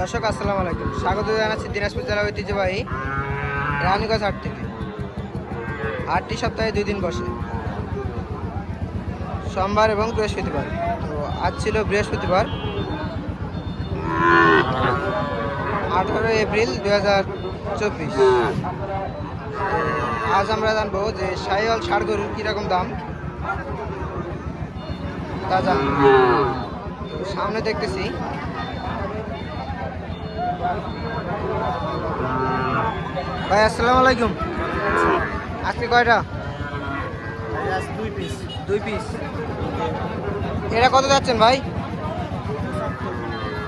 দর্শক আসসালামু আলাইকুম, স্বাগত জানাচ্ছি দিনাজপুর জেলা ঐতিহ্যবাহী রানীগঞ্জ হাট থেকে। হাটটি সপ্তাহে 2 দিন বসে, সোমবার এবং বৃহস্পতিবার। তো আজ ছিল বৃহস্পতিবার 18 এপ্রিল 2024। আজ আমরা জানবো যে শাহিওয়াল ষাঁড় গরুর কীরকম দাম তা জানবো। সামনে দেখতেছি ভাই, আসসালামু আলাইকুম। আজকে কয়টা? 2 পিস। এটা কত যাচ্ছেন ভাই?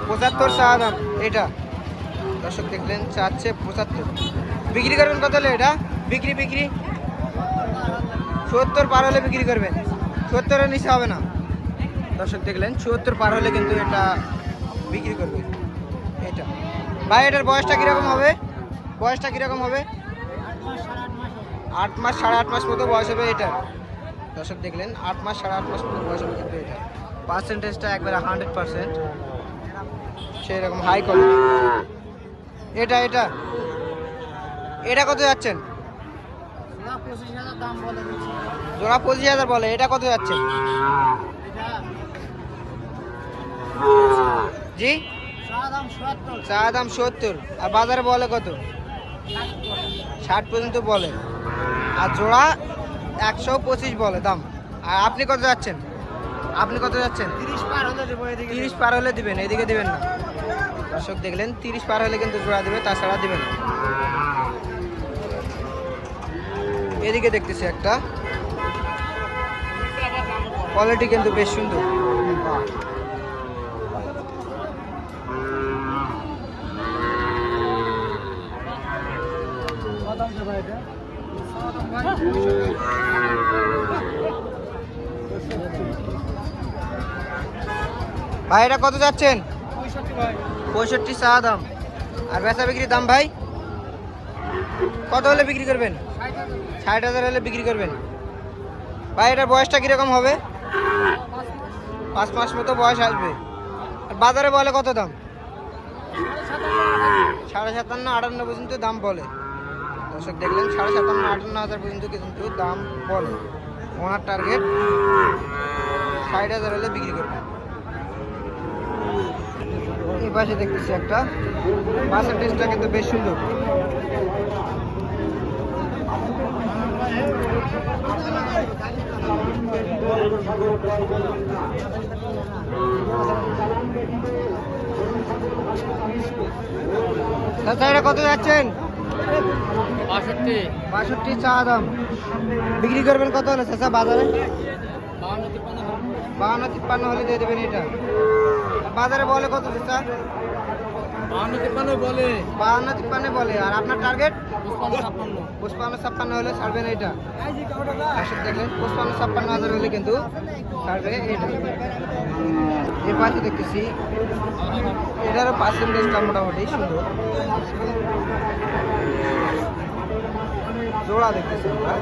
75 চা দাম। এটা দর্শক দেখলেন চাচ্ছে 75। বিক্রি করবেন কত হলে এটা? বিক্রি 70 পার হলে বিক্রি করবেন, 70-এর নিচে হবে না। দর্শক দেখলেন 74 পার হলে কিন্তু এটা বিক্রি করবে। এটা ভাই, এটার বয়সটা কীরকম হবে? 8 মাস 8.5 মাস মতো বয়স হবে এটা। দর্শক দেখলেন 8 মাস 8.5 মাস মতো বয়স হবে কিন্তু এটা। পার্সেন্টেজটা একবারে 100% সেই রকম হাই কোয়ালিটি। এটা কত যাচ্ছেন? জোড়া 25,000 বলে। এটা কত যাচ্ছেন? জি, চা দাম 70 আর বাজারে বলে কত? 60 পর্যন্ত বলে, আর জোড়া 125 বলে দাম। আর আপনি কত যাচ্ছেন? 30 পার হলে দিবেন, এদিকে দিবেন না। দর্শক দেখলেন 30 পার হলে কিন্তু জোড়া দিবে, তাছাড়া দিবেন না। এদিকে দেখতেছি একটা, কোয়ালিটি কিন্তু বেশ সুন্দর। ভাই, এটা কত যাচ্ছেন? 65 চা দাম। আর বেচা বিক্রির দাম ভাই কত হলে বিক্রি করবেন? 60,000 হলে বিক্রি করবেন। ভাই, এটার বয়সটা কিরকম হবে? 5 মাস মতো বয়স আসবে। আর বাজারে বলে কত দাম? 57,500-58 পর্যন্ত দাম বলে। দর্শক দেখলেন 57,500-58,000 পর্যন্ত কিন্তু দাম বলে। ওনার টার্গেট 60,000 হলে বিক্রি করবে। এই পাশে দেখতেছি একটা, পার্সেন্টেজটা কিন্তু বেশ সুন্দর। এটা কত যাচ্ছেন? 65 চা দাম। বিক্রি করবেন কত হলে চাচা বাজারে? 52-53 হলে দিয়ে দেবেন এটা। বাজারে বলে কত চাচা? 52-53 বলে। আর আপনার টার্গেট? 55-56 হলে ছাড়বেন এটা। দেখলেন 55-56 হলে কিন্তু ছাড়বে এটা। এর পাশে দেখতেছি এটারও পার্সেন্টেজটা মোটামুটি সুন্দর। জোড়া দেখতেছি আমরা।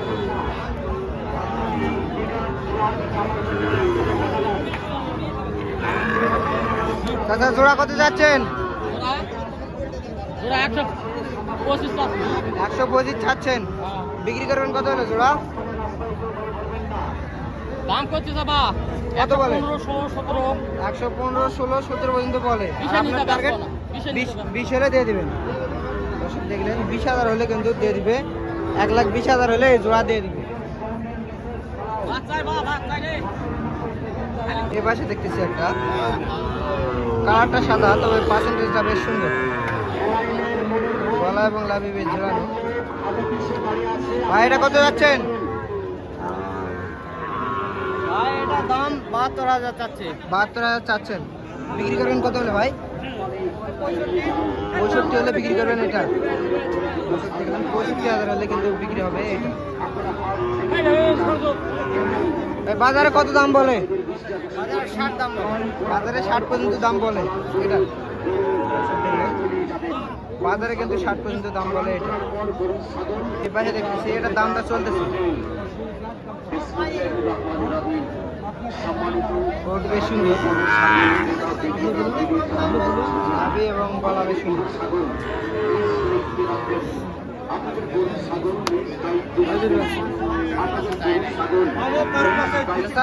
চাচা, জোড়া কত যাচ্ছেন? 125 ছাড়ছেন। বিক্রি করবেন কত হলো জোড়া? দাম করছে বাবা কত বলে? 115, 16, 115, 16, 17 পর্যন্ত বলে। আপনার টার্গেট 20 হলে দিয়ে দিবেন। দর্শক দেখলেন 20,000 হলে কিন্তু দিয়ে দিবে। 1,20,000 হলে এই জোড়া দিয়ে দিবে। এ পাশে দেখতেছি একটা, কালারটা সাদা, তবে পার্সেন্টেজটা বেশ সুন্দর। গলা এবং লাভি বেশ ঝোলানো। ভাই, এটা কত যাচ্ছেন? ভাই, এটা দাম 72,000 চাচ্ছে। 72,000 চাচ্ছেন। বিক্রি করবেন কত হলে ভাই? 65 হলে বিক্রি করবেন এটা। 65,000 হলে কিন্তু বিক্রি হবে এটা। বাজারে কত দাম বলে? বাজারে 60 পর্যন্ত দাম বলে এটা। বাজারে কিন্তু 60 পর্যন্ত দাম বলে এটা। এই পাশে দেখতেছি এটার দামটা চলতেছে বহুত বেশ সুন্দর, নাভি এবং গলা বেশ সুন্দর।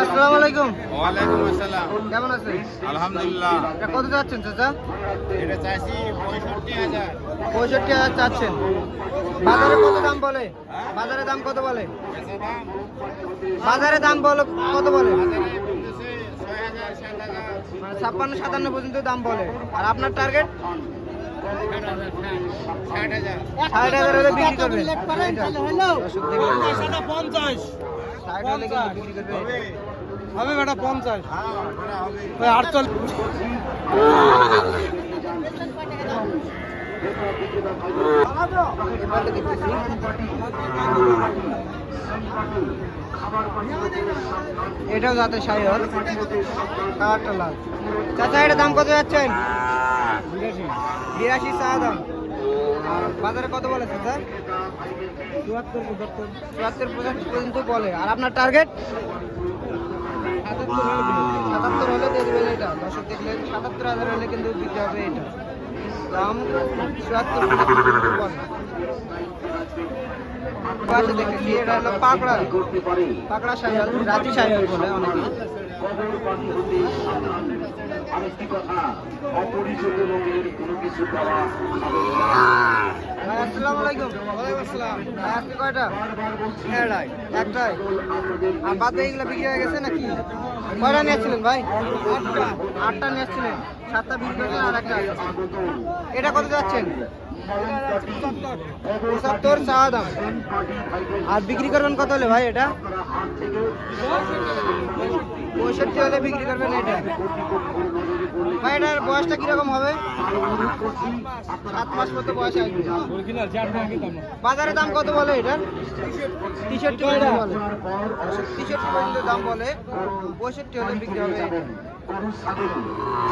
আসসালামু আলাইকুম। ওয়ালাইকুম আসসালাম। কেমন আছেন? আলহামদুলিল্লাহ। এটা কত যাচ্ছেন চাচা? এটা চাইছি 65,000। 65,000 চাচ্ছেন। বাজারে কত দাম বলে? বাজারে দাম কত বলে? বেচা দাম বাজারে দাম বলে কত বলে? বাজারে বলতেছে 6,000 7,000 মানে 56-57 পর্যন্ত দাম বলে। আর আপনার টার্গেট 60,000। 60,000 হলে বিক্রি করবেন। এটা দর্শক দেখলেন, 50 60 হলে কিন্তু বিক্রি করবেন। হবে বেটা 50 হ্যাঁ, বড় হবে। 48 এবারে দেখতেছি এটাও যাতে সাইহর, কালারটা লাল। চাচা এটা দাম কত যাচ্ছেন? 82 চা দাম। আর বাজারে কত বলে চাচা? 74-75 পর্যন্ত বলে। আর আপনার টার্গেট 77 হলে দিয়ে দেবেন। এটা দর্শক দেখলেন, 77,000 হলে কিন্তু বিক্রি হবে। এটা দাম 74 বলে। পাশে দেখতেছি এটা হলো পাকড়া, পাকড়া সাইয়াল, রাজি সাইয়াল বলে অনেকে। আরেকটি কথা, অপরিচিত লোকের কোনো কিছু পাওয়া ভাই আসসালামু আলাইকুম। ওয়ালাইকুম আসসালাম। ভাই আজকে কয়টা? এটাই একটাই। আর বাদ বাকিগুলো বিক্রি হয়ে গেছে নাকি? কয়টা নিয়েছিলেন ভাই? 8টা নিয়েছিলেন, 7টা বিক্রি করলেন আর একটা আছে। এটা কত যাচ্ছেন? 75 চা দাম। আর বিক্রি করবেন কত হলে ভাই? এটা 65 হলে বিক্রি করবেন। এটা ভাই এটার বয়সটা কিরকম হবে? 7 মাস মতো বয়স আসবে। অরিজিনাল 4 টাকা কিনতাম না। বাজারে দাম কত বলে এটার? 63 পর্যন্ত বলে। 63 পর্যন্ত দাম বলে, 65 হলে বিক্রি হবে এটা। গরু ছাগল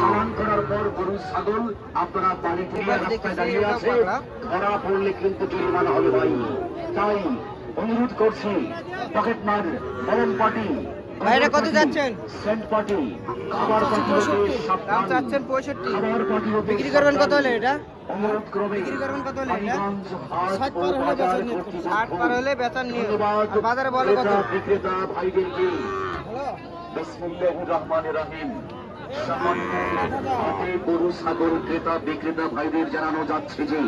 চালান করার পর গরু ছাগল আপনারা বাড়ি থেকে এবার রাস্তায় দেখতেছি দাঁড়িয়ে এটা আছে, পাগলা। ধরা পড়লে কিন্তু জরিমানা হবে ভাই। তাই অনুরোধ করছি, পকেট মার, মরণ পার্টি, ভাই এটা কত যাচ্ছেন? সেন্ট পার্টি, খাবার পার্টি হতে দাম সাবধান। চাচ্ছেন 65। খাবার পার্টি হতে বিক্রি করবেন কত হলে এটা? অনুরোধ ক্রমে বিক্রি করবেন কত হলে এটা? মানিকগঞ্জ হাট 60 ও পার হলে বাজার বেচা নিয়ে কর্তৃপক্ষ 60 পার হলে বেচার নিয়ে। ধন্যবাদ আর বাজারে বলে কত? ক্রেতা বিক্রেতা ভাইদেরকে। বিসমিল্লাহির রহমানির রহিম। সম্মানিত হাটে গরু ছাগল ক্রেতা বিক্রেতা ভাইদের জানানো যাচ্ছে যে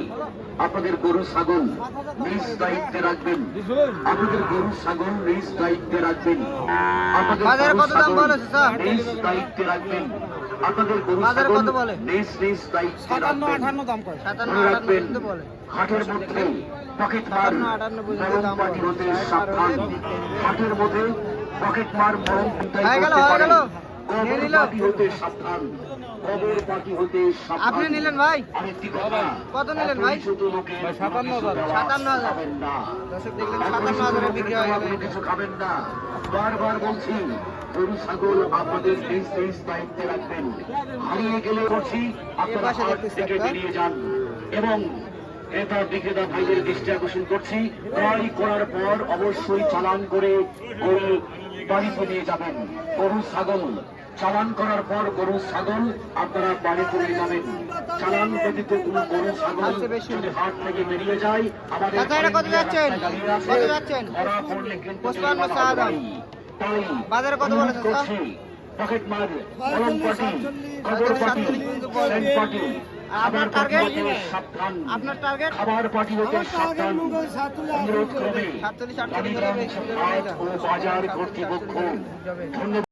আপনাদের গরু ছাগল নিজ দায়িত্বে রাখবেন। আপনাদের গরু ছাগল নিজ দায়িত্বে রাখবেন। আপনাদের বাজারে গরু কত দাম ছাগল বলেছে স্যার? নিজ দায়িত্বে রাখবেন। আপনাদের গরু বাজারে ছাগল কত বলে? নিজ নিজ দায়িত্বে 57 রাখবেন। 58 দাম কয়। 57-58 পর্যন্ত বলে। হাটের মধ্যে পকেট মার 57-58 পর্যন্ত মরণ দাম পার্টি বলে। হতে 60 পার সাবধান। হলে বিক্রি করবে। হাটের মধ্যে পকেট মার মরণ পিটাই হয়ে গেল, করতে হয়ে পারে। গেল। কবর নিয়ে নিল? পার্টি হতে সাবধান। কবর পার্টি হতে সাবধান। আপনি নিলেন ভাই? আরেকটি কথা, কত নিলেন ভাই? অপরিচিত লোকের ভাই, 57,000 কোনো কিছু 57,000 খাবেন না। দর্শক দেখলেন, 57,000 বিক্রি হয়ে গেল কোনো এটা। কিছু খাবেন না। বারবার বলছি, গরু ছাগল আপনাদের নিজ নিজ দায়িত্বে রাখবেন। হারিয়ে গেলে করছি আপনারা পাশে হাট দেখতেছি থেকে একটা। বেরিয়ে যান। এবং ক্রেতা বিক্রেতা ভাইদের দৃষ্টি আকর্ষণ করছি, ক্রয় করার পর অবশ্যই চালান করে গরু বাড়িতে নিয়ে যাবেন। গরু ছাগল চালান করার পর গরু ছাগল আপনারা বাড়িতে নিয়ে যাবেন। চালান ব্যতীত কোনো গরু ছাগল আচ্ছা, বেশ সুন্দর। যদি হাট থেকে বেরিয়ে যায়, আমাদের চাচা, এটা কত যাচ্ছেন? রাস্তায় দাঁড়িয়ে আছে, কত যাচ্ছেন? ধরা পড়লে কিন্তু 55 চা জরিমানা দাম। হবে। তাই বাজারে কত বলে চাচা? করছি, পকেট মার, মরণ পার্টি, কবর পার্টি, 47 বলে। সেন্ট পার্টি, আর আপনার খাবার পার্টি টার্গেট? হতে সাবধান। আপনার টার্গেট? খাবার পার্টি হতে সাবধান। অনুরোধ ক্রমে 47-48 মানিকগঞ্জ হাট ও বাজার কর্তৃপক্ষ ধন্যবাদ।